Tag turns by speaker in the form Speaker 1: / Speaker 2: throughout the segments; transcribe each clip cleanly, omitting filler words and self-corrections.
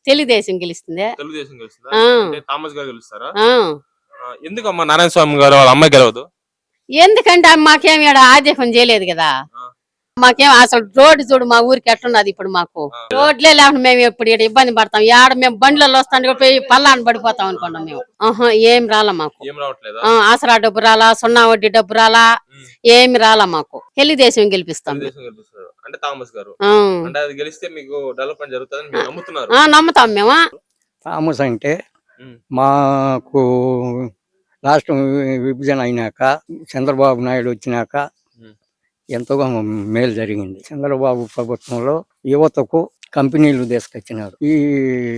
Speaker 1: తెలుగుదేశం గెలుస్తుంది.
Speaker 2: తెలుగుదేశం గెలుస్తుందా?
Speaker 1: ఆ.
Speaker 2: అంటే థామస్ గారు గెలుస్తారా?
Speaker 1: ఆ.
Speaker 2: ఎందుకమ్మా నారాయణ స్వామి గారు వాళ్ళ అమ్మాయి గెలవదు?
Speaker 1: ఎందుకంటే మాకేం ఈడ ఆదేశం చేయలేదు కదా. మాకేం అసలు రోడ్డు చూడు మా ఊరికి ఎట్లున్నది ఇప్పుడు. మాకు రోడ్లే లేకుండా మేము ఇప్పుడు ఇక్కడ ఇబ్బంది పడతాం. ఆడ మేము బండ్లలో వస్తాను పోయి పల్లాన్ని పడిపోతాం అనుకున్నాం మేము. ఏం రాలా మాకు.
Speaker 2: ఏం రావట్లేదా?
Speaker 1: ఆసరా డబ్బు రాలా, సున్నా వడ్డీ డబ్బు రాలా, ఏమి రాలా మాకు. తెలుగుదేశం గెలిపిస్తాం.
Speaker 2: తెలుగుదేశం గెలుస్తారు అంటే థామస్ గారు. అంటే అది గెలిస్తే మీకు డెవలప్మెంట్ జరుగుతుందని మీరు నమ్ముతున్నారు?
Speaker 1: నమ్ముతాం మేము.
Speaker 3: థామస్ అంటే మాకు రాష్ట్రం విభజన అయినాక చంద్రబాబు నాయుడు వచ్చినాక ఎంతగా మేలు జరిగింది. చంద్రబాబు ప్రభుత్వంలో యువతకు కంపెనీలు తీసుకొచ్చినారు. ఈ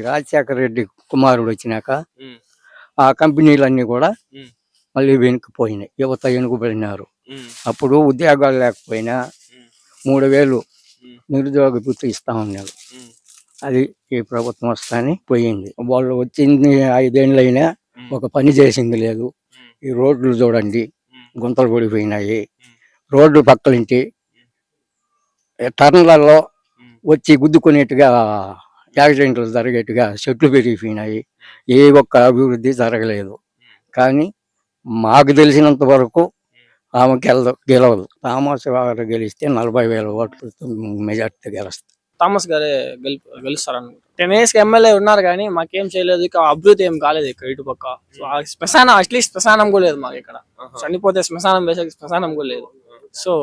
Speaker 3: రాజశేఖర రెడ్డి కుమారుడు వచ్చినాక ఆ కంపెనీలన్నీ కూడా మళ్ళీ వెనుకపోయినాయి. యువత వెనుకబడినారు. అప్పుడు ఉద్యోగాలు లేకపోయినా 3000 నిరుద్యోగ వృత్తి ఇస్తా ఉన్నారు. అది ఈ ప్రభుత్వం వస్తానే పోయింది. వాళ్ళు వచ్చింది 5 ఏళ్ళైనా ఒక పని చేసింది లేదు. ఈ రోడ్లు చూడండి, గుంతలు పడిపోయినాయి. రోడ్లు పక్కలింటి టర్న్లలో వచ్చి గుద్దుకునేట్టుగా యాక్సిడెంట్లు జరిగేట్టుగా చెట్లు పెరిగిపోయినాయి. ఏ ఒక్క అభివృద్ధి జరగలేదు. కానీ మాకు తెలిసినంత వరకు ఆమె గెలవదు. థామస్ గారు గెలిస్తే 40,000 ఓట్లతో మెజార్టీ గెలుస్తారు.
Speaker 4: థామస్ గారే గెలుస్తారు. 10 years ఎమ్మెల్యే ఉన్నారు కానీ మాకేం చేయలేదు. ఇక అభివృద్ధి ఏం కాలేదు ఇక్కడ ఇటు పక్క. శ్మశానం అట్లీస్ట్ శ్మశానం కూడా లేదు మాకు ఇక్కడ. చనిపోతే శ్మశానం వేసే శ్మశానం కూడా లేదు. సో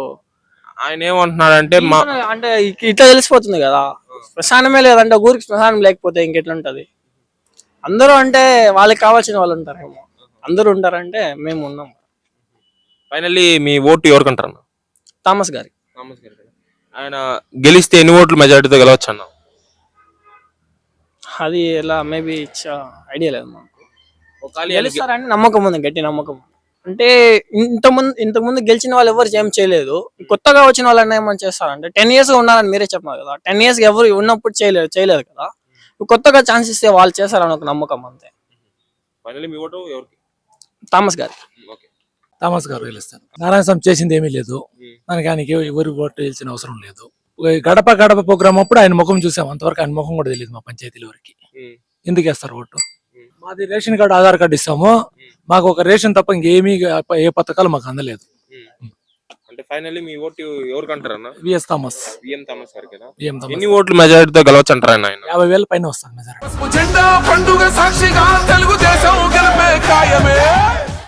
Speaker 2: ఆయన ఏమంటున్నాడంటే
Speaker 4: అంటే ఇట్లా తెలిసిపోతుంది కదా, శ్మశానమే లేదంటే ఊరికి శ్మశానం లేకపోతే ఇంకెట్లుంటది. అందరూ అంటే వాళ్ళకి కావాల్సిన వాళ్ళు ఉంటారేమో, అందరూ ఉంటారంటే మేము ఉన్నాం.
Speaker 2: ఫైనల్లీ మీ ఓటు ఎవరికంటారు?
Speaker 4: థామస్ గారి.
Speaker 2: ఆయన గెలిస్తే ఎన్ని ఓట్లు మెజారిటీతో గెలవచ్చు అన్న?
Speaker 4: అది ఎలా మేబీ ఐడియా లేదు మాకు. గెలుస్తారని నమ్మకం ఉంది, గట్టి నమ్మకం. అంటే ఇంతకుముందు గెలిచిన వాళ్ళు ఎవరు ఏం చేయలేదు. కొత్తగా వచ్చిన వాళ్ళని ఏమని చేస్తారంటే 10 years ఉన్నారని మీరే చెప్పినారు కదా. 10 years ఎవరు ఉన్నప్పుడు చేయలేదు కదా. కొత్తగా ఛాన్స్ ఇస్తే వాళ్ళు చేస్తారని ఒక నమ్మకం అంతే. థామస్ గారు.
Speaker 5: థామస్ గారు గెలుస్తారు. నారాయణ స్వామి చేసింది ఏమీ లేదు. దానికి ఆయనకి ఎవరు ఓటు వేయాల్సిన అవసరం లేదు. గడప గడప ప్రోగ్రామ్ అప్పుడు ఆయన ముఖం చూసాం. అంతవరకు ఆయన ముఖం కూడా తెలియదు మా పంచాయతీల వరకు. ఎందుకు వేస్తారు ఓటు? మాది రేషన్ కార్డు, ఆధార్ కార్డు ఇస్తాము. మాకు ఒక రేషన్ తప్ప ఇంకేమీ ఏ పథకాలు మాకు అందలేదు.
Speaker 2: అంటే ఫైనల్లీ మీ ఓటు ఎవరికంటారు అన్న?
Speaker 5: VS Thomas.
Speaker 2: ఎన్ని ఓట్లు మెజారిటీతో గెలవచ్చు అంటారు ఆయన?
Speaker 5: 50,000 పైన వస్తాను మెజారిటీ.